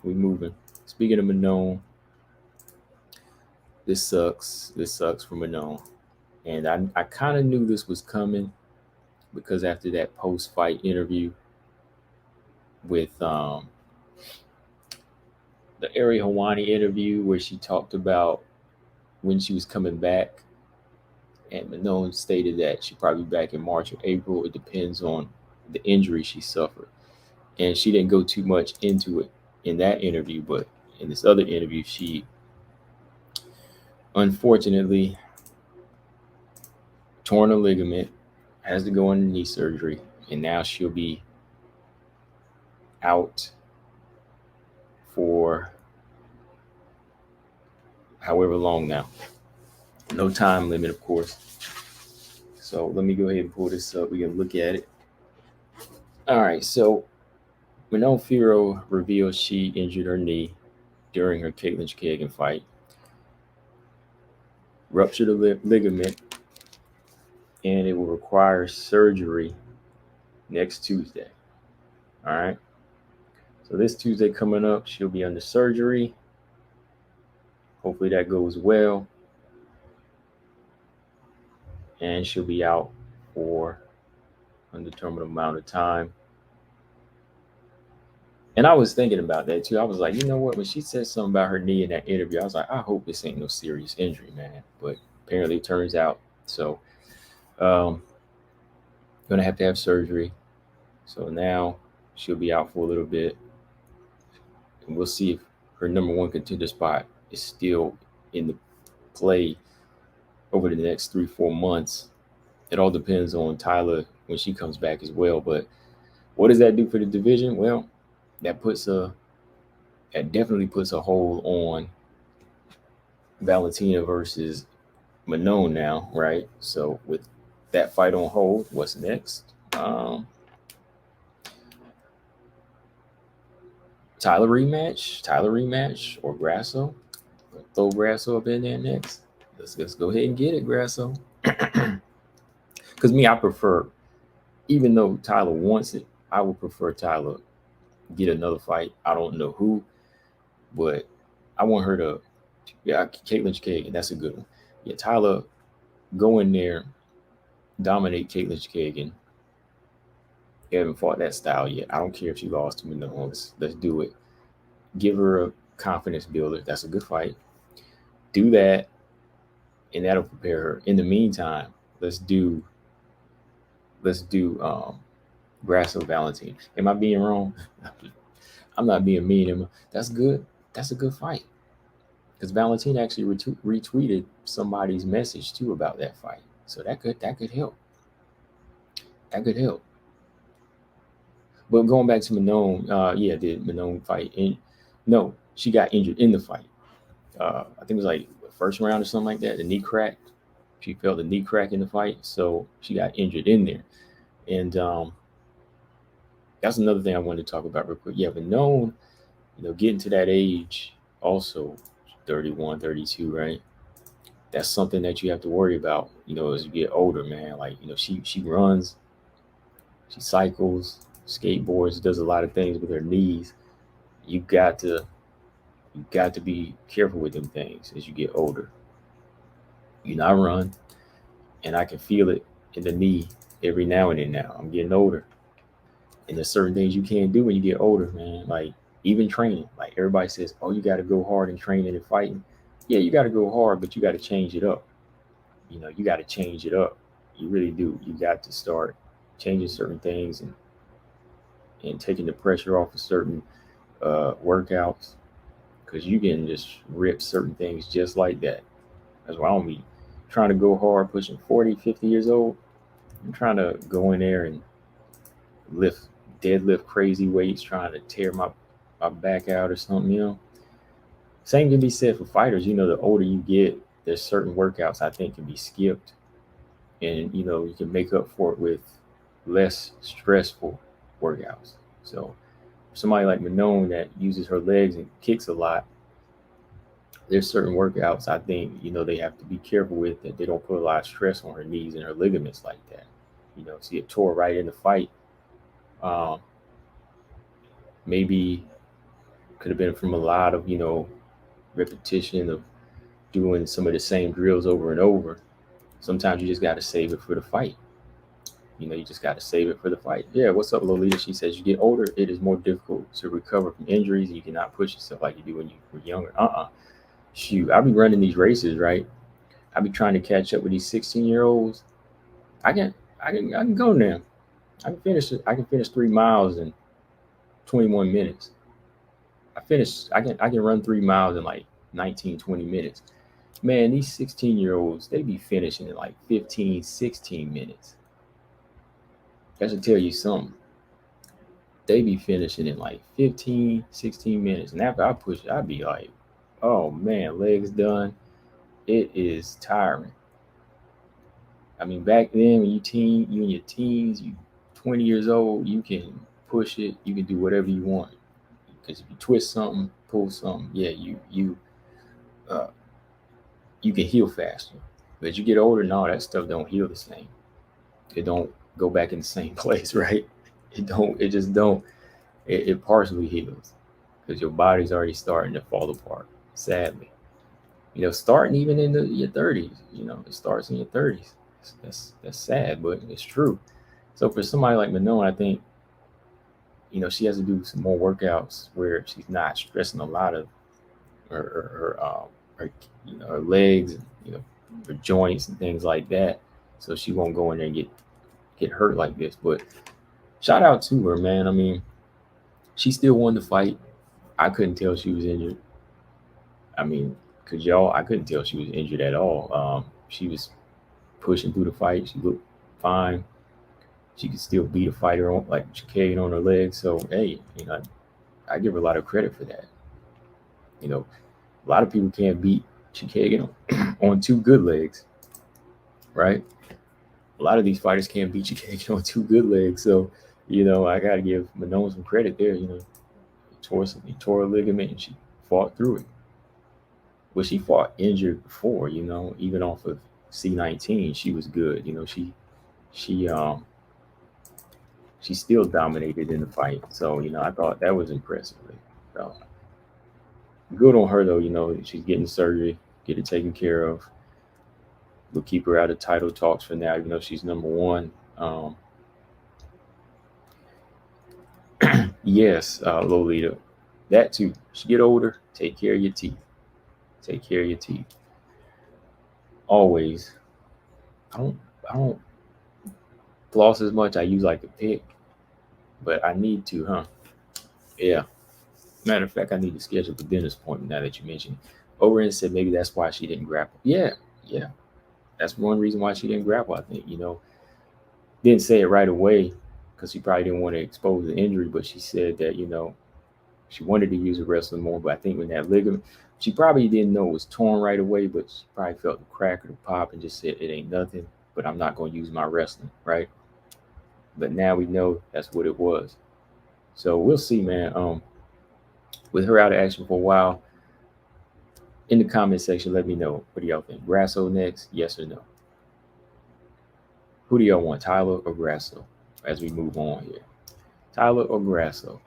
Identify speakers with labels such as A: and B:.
A: We moving. Speaking of Manon, this sucks. This sucks for Manon. And I kind of knew this was coming because after that post fight interview with the Ari Hawani interview where she talked about when she was coming back, and Manon stated that she'd probably be back in March or April. It depends on the injury she suffered. And she didn't go too much into it in that interview, but in this other interview, she unfortunately torn a ligament, has to go under knee surgery, and now she'll be out for however long now. No time limit, of course. So let me go ahead and pull this up. We can look at it. All right, so Manon Fiorot revealed she injured her knee during her Caitlin Kagan fight, ruptured a ligament, and it will require surgery next Tuesday. All right. So this Tuesday coming up, she'll be under surgery. Hopefully that goes well. And she'll be out for undetermined amount of time. And I was thinking about that too. I was like, you know what? When she said something about her knee in that interview, I was like, I hope this ain't no serious injury, man. But apparently it turns out. So gonna have to have surgery. So now she'll be out for a little bit. And we'll see if her number one contender spot is still in the play over the next 3-4 months. It all depends on Tyler when she comes back as well. But what does that do for the division? Well, that definitely puts a hold on Valentina versus Manon now, right? So with that fight on hold, what's next? Tyler rematch, or Grasso. Throw Grasso up in there next. Let's go ahead and get it, Grasso. Because me, I prefer, even though Tyler wants it, I would prefer Tyler get another fight. I don't know who, but I want her to. Yeah, Caitlin Kagan, that's a good one. Yeah, Tyler, go in there, dominate Caitlin Kagan. You haven't fought that style yet. I don't care if she lost to Manon. Let's do it. Give her a confidence builder. That's a good fight. Do that, and that'll prepare her. In the meantime, let's do Grasso Valentine. Am I being wrong? I'm not being mean. That's good. That's a good fight. Because Valentine actually retweeted somebody's message too about that fight. So that could help. That could help. But going back to Manon, yeah, did Manon fight? No, she got injured in the fight. I think it was like the first round or something like that. The knee cracked. She felt the knee crack in the fight, so she got injured in there. And that's another thing I wanted to talk about real quick. Yeah, Manon, getting to that age, also 31, 32, right? That's something that you have to worry about, as you get older, man. Like, she runs, she cycles, skateboards, does a lot of things with her knees. You got to be careful with them things as you get older. I run, and I can feel it in the knee every now and then. Now I'm getting older, and there's certain things you can't do when you get older, man. Like even training. Like everybody says, oh, you got to go hard in training and fighting. Yeah, you got to go hard, but you got to change it up. You got to change it up. You really do. You got to start changing certain things and taking the pressure off of certain workouts, because you can just rip certain things just like that. That's why I don't be trying to go hard pushing 40, 50 years old. I'm trying to go in there and lift, deadlift crazy weights, trying to tear my back out or something. Same can be said for fighters. The older you get, there's certain workouts I think can be skipped, and you can make up for it with less stressful workouts. So somebody like Manon that uses her legs and kicks a lot, there's certain workouts I think they have to be careful with, that they don't put a lot of stress on her knees and her ligaments like that. See it tore right in the fight. Um, maybe Could have been from a lot of, repetition of doing some of the same drills over and over. Sometimes you just got to save it for the fight. You just got to save it for the fight. Yeah, what's up, Lolita? She says, you get older, it is more difficult to recover from injuries. You cannot push yourself like you do when you were younger. Shoot, I be running these races, right? I be trying to catch up with these 16-year-olds. I can go now. I can finish 3 miles in 21 minutes. I can run 3 miles in like 19, 20 minutes. Man, these 16-year-olds, they be finishing in like 15, 16 minutes. That should tell you something. They be finishing in like 15, 16 minutes. And after I push it, I'd be like, oh man, legs done. It is tiring. I mean, back then when you in your teens, you 20 years old, you can push it, you can do whatever you want. Because if you twist something, pull something, yeah, uh, you can heal faster. But as you get older, no, that stuff don't heal the same. It don't go back in the same place, right? It don't. It just don't. It partially heals because your body's already starting to fall apart. Sadly, starting even in your 30s. It starts in your 30s. That's sad, but it's true. So for somebody like Manon, I think she has to do some more workouts where she's not stressing a lot of her legs, her joints and things like that. So she won't go in there and get hurt like this. But shout out to her, man. I mean, she still won the fight. I couldn't tell she was injured. I mean, cause y'all, I couldn't tell she was injured at all. She was pushing through the fight. She looked fine. She could still beat a fighter on like Chicane on her legs. So hey, I give her a lot of credit for that. A lot of people can't beat Chicane on two good legs, right? A lot of these fighters can't beat Chicane on two good legs. So, I gotta give Manon some credit there. He tore a ligament and she fought through it. Well, she fought injured before, even off of C19, she was good. She she still dominated in the fight. So, I thought that was impressive. So good on her though, she's getting surgery, get it taken care of. We'll keep her out of title talks for now, even though she's number one. Yes, Lolita. That too. As you get older, take care of your teeth. Take care of your teeth. Always. I don't floss as much. I use like a pick, but I need to, huh? Yeah. Matter of fact, I need to schedule the dentist appointment now that you mentioned. Oren said maybe that's why she didn't grapple. Yeah, yeah. That's one reason why she didn't grapple, I think. Didn't say it right away because she probably didn't want to expose the injury, but she said that, she wanted to use her wrestling more, but I think when that ligament, she probably didn't know it was torn right away, but she probably felt the crack or the pop and just said it ain't nothing, but I'm not going to use my wrestling, right? But now we know that's what it was. So we'll see, man. With her out of action for a while, in the comment section, let me know. What do y'all think? Grasso next? Yes or no? Who do y'all want, Tyler or Grasso? As we move on here, Tyler or Grasso?